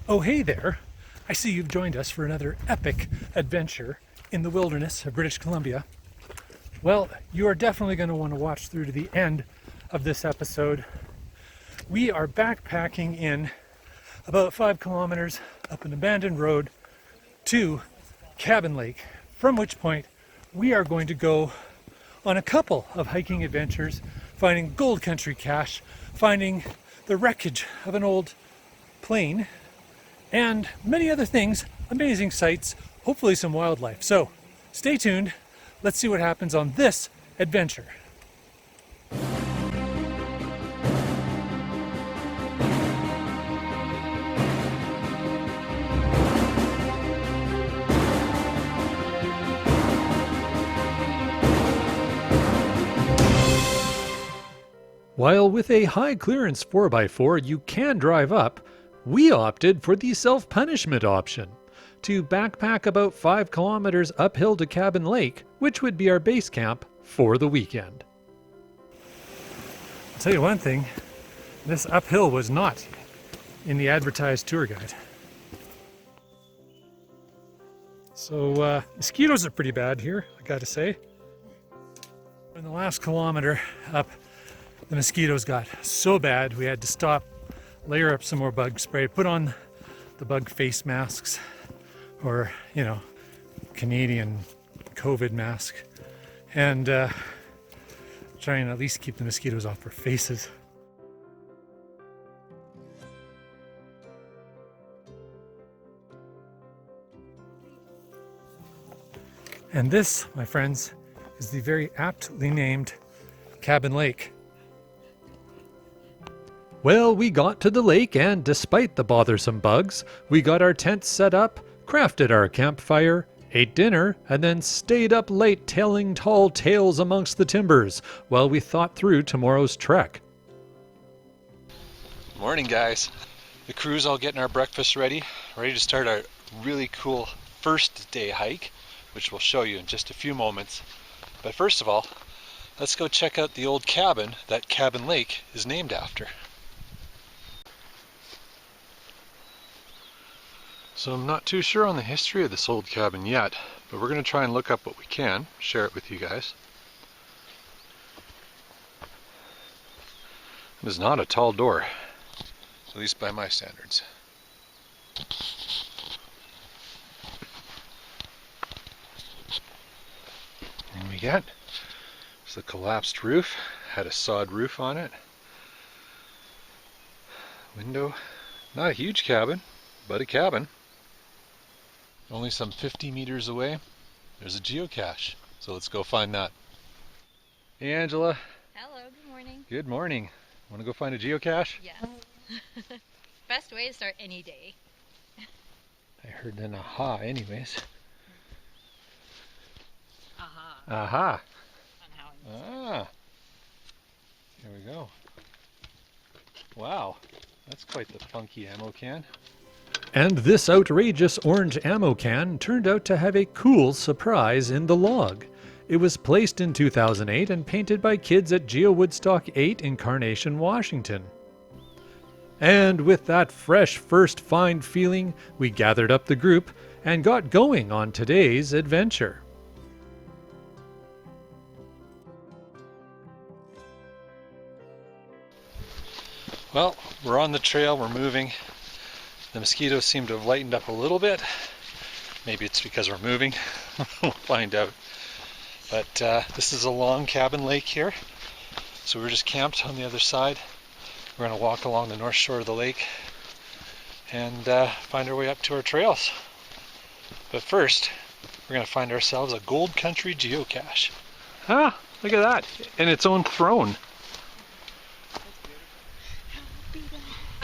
Oh, hey there. I see you've joined us for another epic adventure in the wilderness of British Columbia. Well, you are definitely going to want to watch through to the end of this episode. We are backpacking in about 5 kilometers up an abandoned road to Cabin Lake, from which point we are going to go on a couple of hiking adventures, finding gold country cache, finding the wreckage of an old plane, and many other things, amazing sights, hopefully some wildlife. So stay tuned. Let's see what happens on this adventure. While with a high clearance 4x4 you can drive up, we opted for the self-punishment option, to backpack about 5 kilometers uphill to Cabin Lake, which would be our base camp for the weekend. I'll tell you one thing, this uphill was not in the advertised tour guide. So mosquitoes are pretty bad here, I gotta say. In the last kilometer up, the mosquitoes got so bad we had to stop, layer up some more bug spray, put on the bug face masks, or, you know, Canadian COVID mask, and try and at least keep the mosquitoes off our faces. And this, my friends, is the very aptly named Cabin Lake. Well, we got to the lake, and despite the bothersome bugs, we got our tents set up, crafted our campfire, ate dinner, and then stayed up late telling tall tales amongst the timbers while we thought through tomorrow's trek. Morning, guys. The crew's all getting our breakfast ready to start our really cool first day hike, which we'll show you in just a few moments. But first of all, let's go check out the old cabin that Cabin Lake is named after. So I'm not too sure on the history of this old cabin yet, but we're going to try and look up what we can, share it with you guys. It is not a tall door, at least by my standards. And we got the collapsed roof, had a sod roof on it. Window, not a huge cabin, but a cabin. Only some 50 meters away, there's a geocache. So let's go find that. Hey Angela. Hello, good morning. Good morning. Want to go find a geocache? Yes. Best way to start any day. I heard an aha anyways. Aha. Aha. On how I Ah. Here we go. Wow. That's quite the funky ammo can. And this outrageous orange ammo can turned out to have a cool surprise in the log. It was placed in 2008 and painted by kids at Geo Woodstock 8 in Carnation, Washington. And with that fresh first find feeling, we gathered up the group and got going on today's adventure. Well, we're on the trail, we're moving. The mosquitoes seem to have lightened up a little bit. Maybe it's because we're moving. We'll find out. But this is a long cabin lake here. So we're just camped on the other side. We're going to walk along the north shore of the lake and find our way up to our trails. But first, we're going to find ourselves a gold country geocache. Ah, look at that. And its own throne.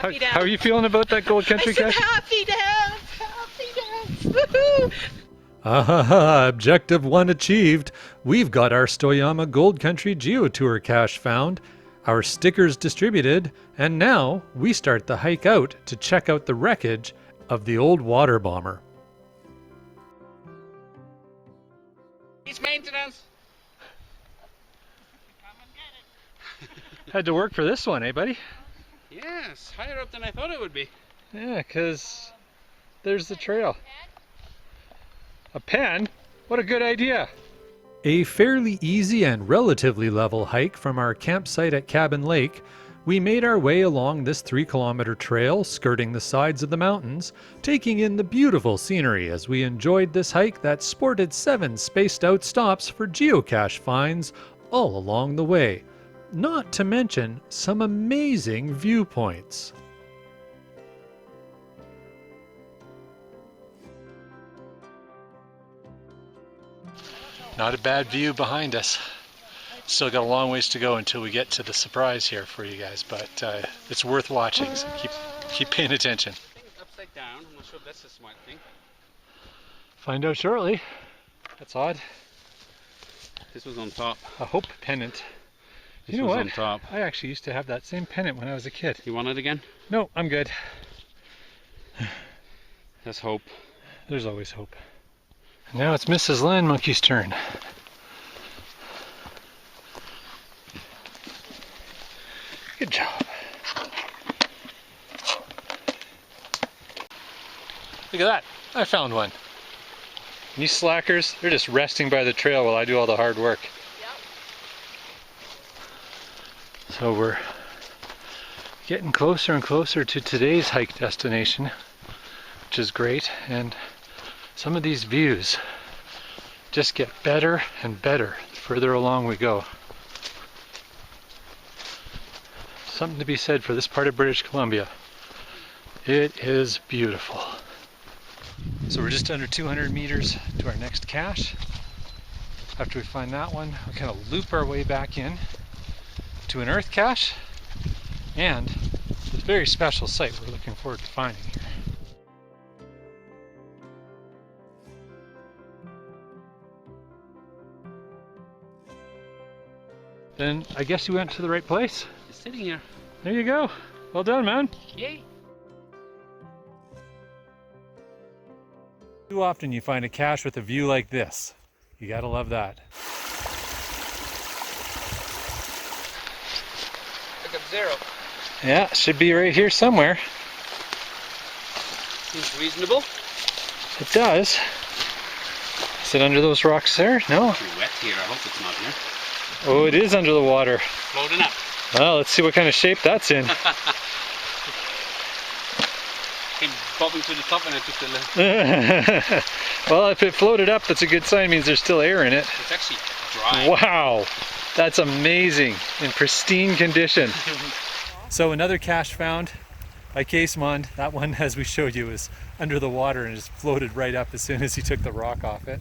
How are you feeling about that gold country cache? happy dance! Woohoo! Objective 1 achieved. We've got our Stoyama Gold Country GeoTour cache found, our stickers distributed, and now we start the hike out to check out the wreckage of the old water bomber. It's maintenance! Come and get it. Had to work for this one, eh buddy? Yes, higher up than I thought it would be. Yeah, because there's the trail. A pen? What a good idea. A fairly easy and relatively level hike from our campsite at Cabin Lake, we made our way along this 3-kilometer trail skirting the sides of the mountains, taking in the beautiful scenery as we enjoyed this hike that sported 7 spaced out stops for geocache finds all along the way, not to mention some amazing viewpoints. Not a bad view behind us. Still got a long ways to go until we get to the surprise here for you guys, but it's worth watching, so keep paying attention. Upside down. I'm not sure if that's a smart thing. Find out shortly. That's odd. This was on top. A hope pennant. This You know was what? on top. I actually used to have that same pennant when I was a kid. You want it again? No, I'm good. Let's hope. There's always hope. Now it's Mrs. LANMonkey's turn. Good job. Look at that. I found one. And you slackers, they're just resting by the trail while I do all the hard work. Yep. So we're getting closer and closer to today's hike destination, which is great. And some of these views just get better and better the further along we go. Something to be said for this part of British Columbia. It is beautiful. So we're just under 200 meters to our next cache. After we find that one, we'll kind of loop our way back in to an earth cache and a very special site we're looking forward to finding here. Then I guess you went to the right place. It's sitting here. There you go. Well done, man. Yay. Too often you find a cache with a view like this. You gotta love that. I got 0. Yeah, it should be right here somewhere. Seems reasonable. It does. Is it under those rocks there? No. Pretty wet here. I hope it's not here. Oh, it is under the water. Floating up. Well, let's see what kind of shape that's in. Came bobbing to the top and I took the left. Well, if it floated up, that's a good sign. It means there's still air in it. It's actually dry. Wow, that's amazing. In pristine condition. So another cache found by Casemond. That one, as we showed you, is under the water and just floated right up as soon as he took the rock off it.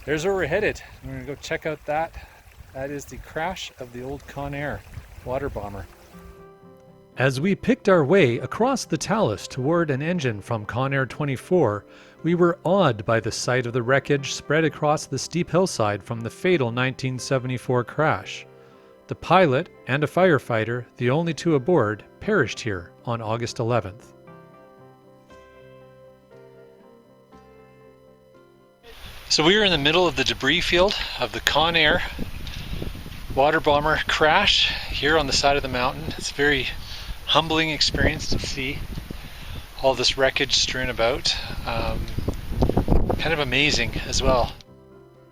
There's where we're headed. We're gonna go check out that. That is the crash of the old Conair water bomber. As we picked our way across the talus toward an engine from Conair 24, we were awed by the sight of the wreckage spread across the steep hillside from the fatal 1974 crash. The pilot and a firefighter, the only 2 aboard, perished here on August 11th. So we were in the middle of the debris field of the Conair water bomber crash here on the side of the mountain. It's a very humbling experience to see all this wreckage strewn about. Kind of amazing as well.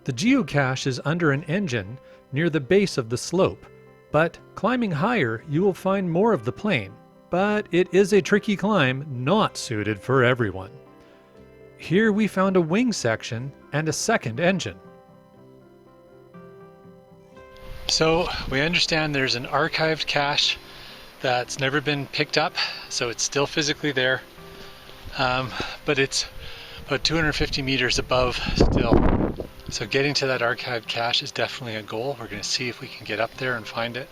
The geocache is under an engine near the base of the slope, but climbing higher you will find more of the plane. But it is a tricky climb, not suited for everyone. Here we found a wing section and a second engine. So we understand there's an archived cache that's never been picked up, so it's still physically there, but it's about 250 meters above still. So getting to that archived cache is definitely a goal. We're going to see if we can get up there and find it.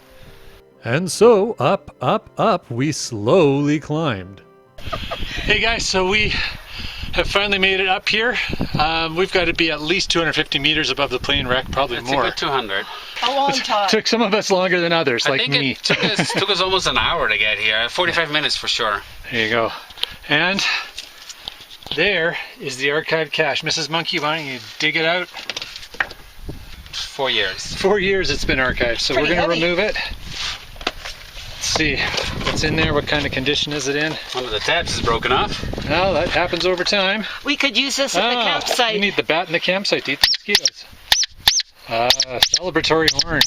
And so up, up, up we slowly climbed. Hey guys, so we have finally made it up here. We've got to be at least 250 meters above the plane wreck, probably It's more. a good 200. A long time. Took some of us longer than others, I like think me. it took us almost an hour to get here. 45 minutes for sure. There you go. And there is the archived cache. Mrs. Monkey, why don't you dig it out? 4 years. 4 years it's been archived, so Pretty we're going to heavy. remove it. Let's see what's what's in there? What kind of condition is it in? One of the tabs is broken off. Well, that happens over time. We could use this at the You campsite. need the bat in the campsite to eat the mosquitoes. Celebratory horn.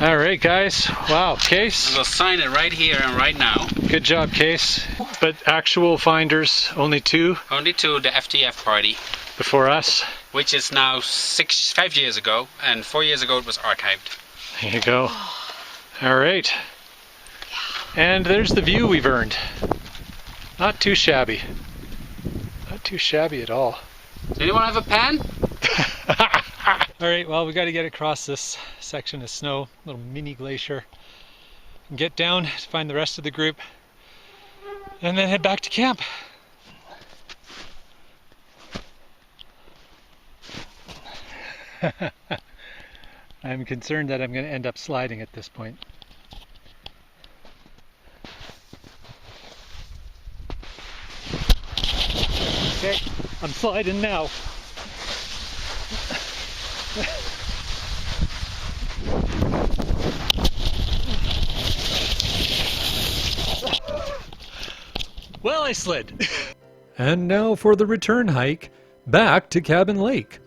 All right, guys. Wow, Case. We'll sign it right here and right now. Good job, Case. But actual finders, only 2 Only to the FTF party, before us. which is now 5 years ago, and 4 years ago it was archived. There you go. All right. And there's the view we've earned. Not too shabby. Not too shabby at all. Does anyone have a pen? All right, well, we got to get across this section of snow, little mini glacier, and get down to find the rest of the group, and then head back to camp. I'm concerned that I'm going to end up sliding at this point. Okay, I'm sliding now. Well, I slid. And now for the return hike back to Cabin Lake.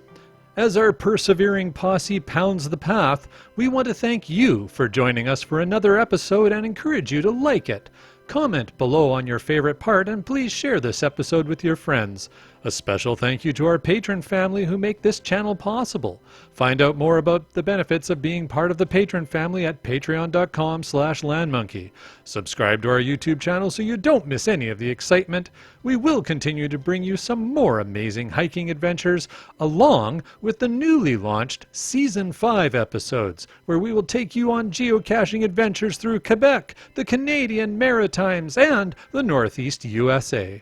As our persevering posse pounds the path, we want to thank you for joining us for another episode and encourage you to like it. Comment below on your favorite part and please share this episode with your friends. A special thank you to our patron family who make this channel possible. Find out more about the benefits of being part of the patron family at patreon.com/LANMonkey. Subscribe to our YouTube channel so you don't miss any of the excitement. We will continue to bring you some more amazing hiking adventures along with the newly launched Season 5 episodes, where we will take you on geocaching adventures through Quebec, the Canadian Maritimes, and the Northeast USA.